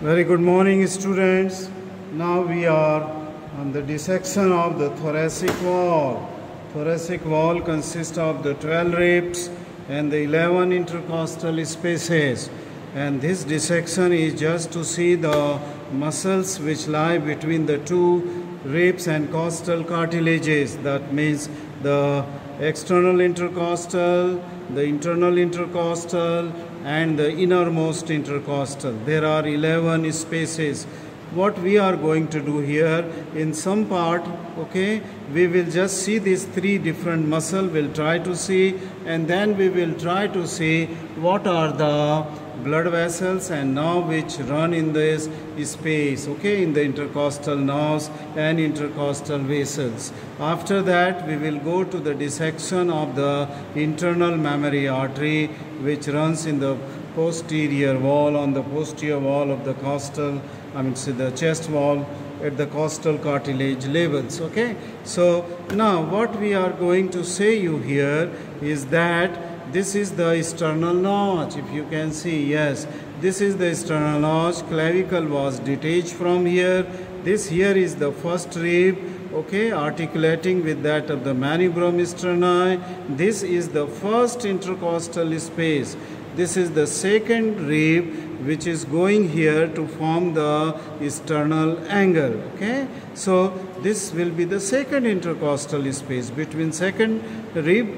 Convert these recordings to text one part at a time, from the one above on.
Very good morning, students. Now we are on the dissection of the thoracic wall. Thoracic wall consists of the 12 ribs and the 11 intercostal spaces. And this dissection is just to see the muscles which lie between the two ribs and costal cartilages. That means the external intercostal, the internal intercostal, and the innermost intercostal. There are 11 spaces. What we are going to do here, in some part, okay, we will just see these three different muscles. We'll try to see, and then we will try to see what are the blood vessels and nerves which run in this space, okay, in the intercostal nerves and intercostal vessels. After that, we will go to the dissection of the internal mammary artery which runs in the posterior wall, on the posterior wall of the costal, the chest wall at the costal cartilage levels, okay. So now what we are going to say you here is that this is the sternal notch. If you can see, yes, this is the sternal notch. Clavicle was detached from here. This here is the first rib, okay, articulating with that of the manubrium sterni. This is the first intercostal space. This is the second rib which is going here to form the sternal angle, okay. So this will be the second intercostal space between second rib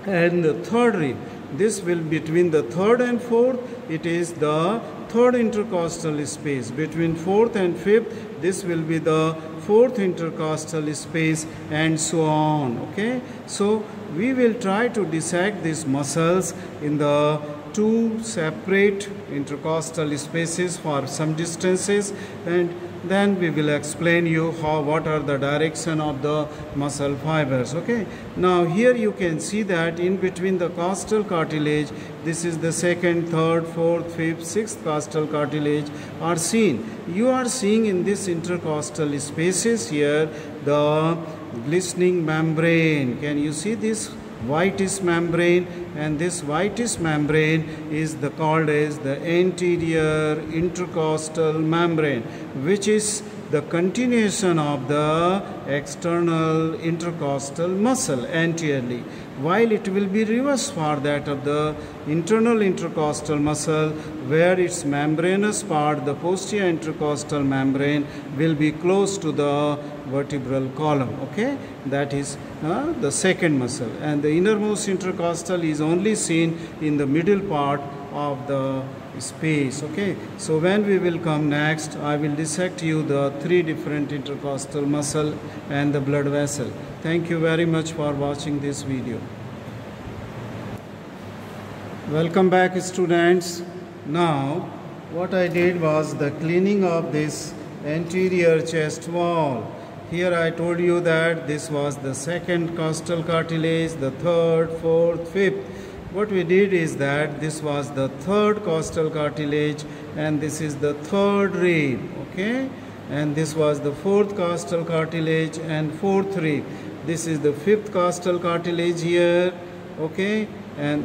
and the third rib. This will between the third and fourth, it is the third intercostal space. Between fourth and fifth, this will be the fourth intercostal space, and so on, okay. So we will try to dissect these muscles in the two separate intercostal spaces for some distances, and then we will explain you what are the direction of the muscle fibers, okay. Now here you can see that in between the costal cartilage, this is the second, third, fourth, fifth, sixth costal cartilage are seen. You are seeing in this intercostal spaces here the glistening membrane. Can you see this whitish membrane? And this whitish membrane is called as the anterior intercostal membrane, which is the continuation of the external intercostal muscle anteriorly, while it will be reverse for that of the internal intercostal muscle, where its membranous part, the posterior intercostal membrane, will be close to the vertebral column, okay. That is the second muscle, and the innermost intercostal is only seen in the middle part of the space, okay. So when we will come next, I will dissect you the three different intercostal muscle and the blood vessel. Thank you very much for watching this video. Welcome back, students. Now what I did was the cleaning of this anterior chest wall. Here I told you that this was the second costal cartilage, the third, fourth, fifth. What we did is that this was the third costal cartilage, and this is the third rib, okay. And this was the fourth costal cartilage and fourth rib. This is the fifth costal cartilage here, okay, and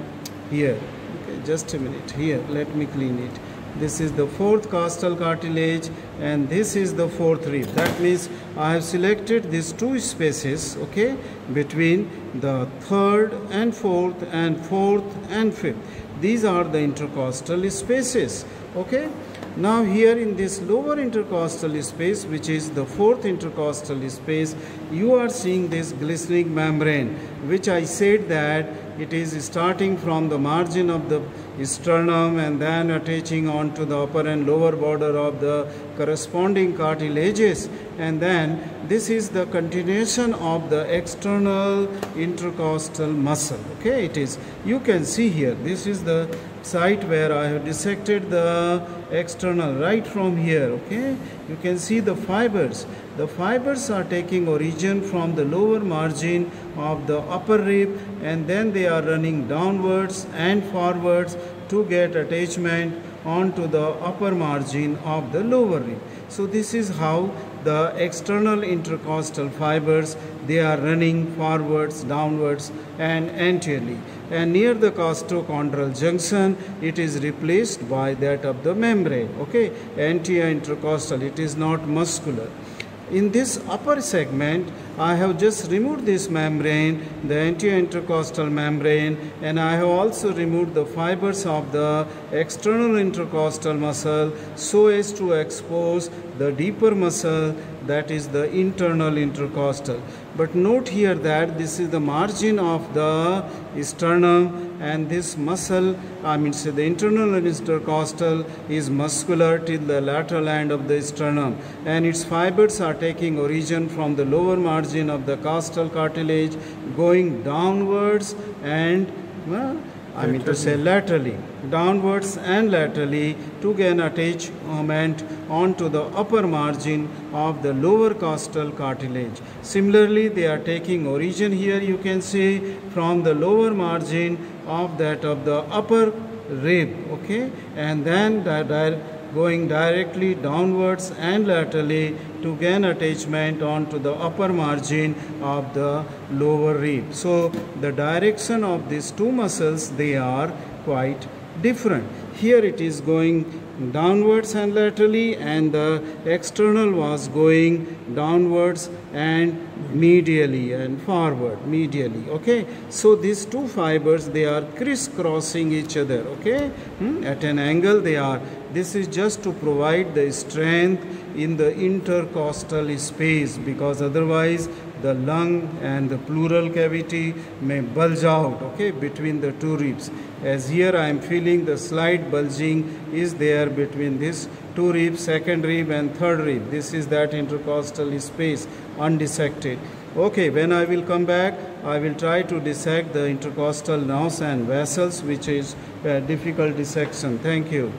here, okay, just a minute, here, let me clean it. This is the fourth costal cartilage, and this is the fourth rib. That means I have selected these two spaces, okay, between the third and fourth and fifth. These are the intercostal spaces, okay. Now here in this lower intercostal space, which is the fourth intercostal space, you are seeing this glistening membrane, which I said that it is starting from the margin of the sternum and then attaching on to the upper and lower border of the corresponding cartilages, and then this is the continuation of the external intercostal muscle, okay. It is, you can see here, this is the site where I have dissected the external right from here, okay. You can see the fibers. The fibers are taking origin from the lower margin of the upper rib, and then they are running downwards and forwards to get attachment onto the upper margin of the lower rib. So this is how the external intercostal fibers, they are running forwards, downwards and anteriorly. And near the costochondral junction, it is replaced by that of the membrane. Okay, anterior intercostal, it is not muscular. In this upper segment, I have just removed this membrane, the anterior intercostal membrane, and I have also removed the fibers of the external intercostal muscle so as to expose the deeper muscle, that is the internal intercostal. But note here that this is the margin of the sternum, and this muscle, the internal intercostal is muscular till the lateral end of the sternum, and its fibers are taking origin from the lower margin of the costal cartilage, going downwards and laterally, downwards and laterally to gain attachment onto the upper margin of the lower costal cartilage. Similarly, they are taking origin here, you can see, from the lower margin of that of the upper rib, okay, and then going directly downwards and laterally to gain attachment onto the upper margin of the lower rib. So the direction of these two muscles, they are quite different. Here it is going downwards and laterally, and the external was going downwards and medially and forward medially. Okay, so these two fibers, they are crisscrossing each other, okay, at an angle they are. This is just to provide the strength in the intercostal space, because otherwise the lung and the pleural cavity may bulge out, okay, between the two ribs. As here I am feeling the slight bulging is there between this two ribs, second rib and third rib. This is that intercostal space undissected. Okay, when I will come back, I will try to dissect the intercostal nerves and vessels, which is a difficult dissection. Thank you.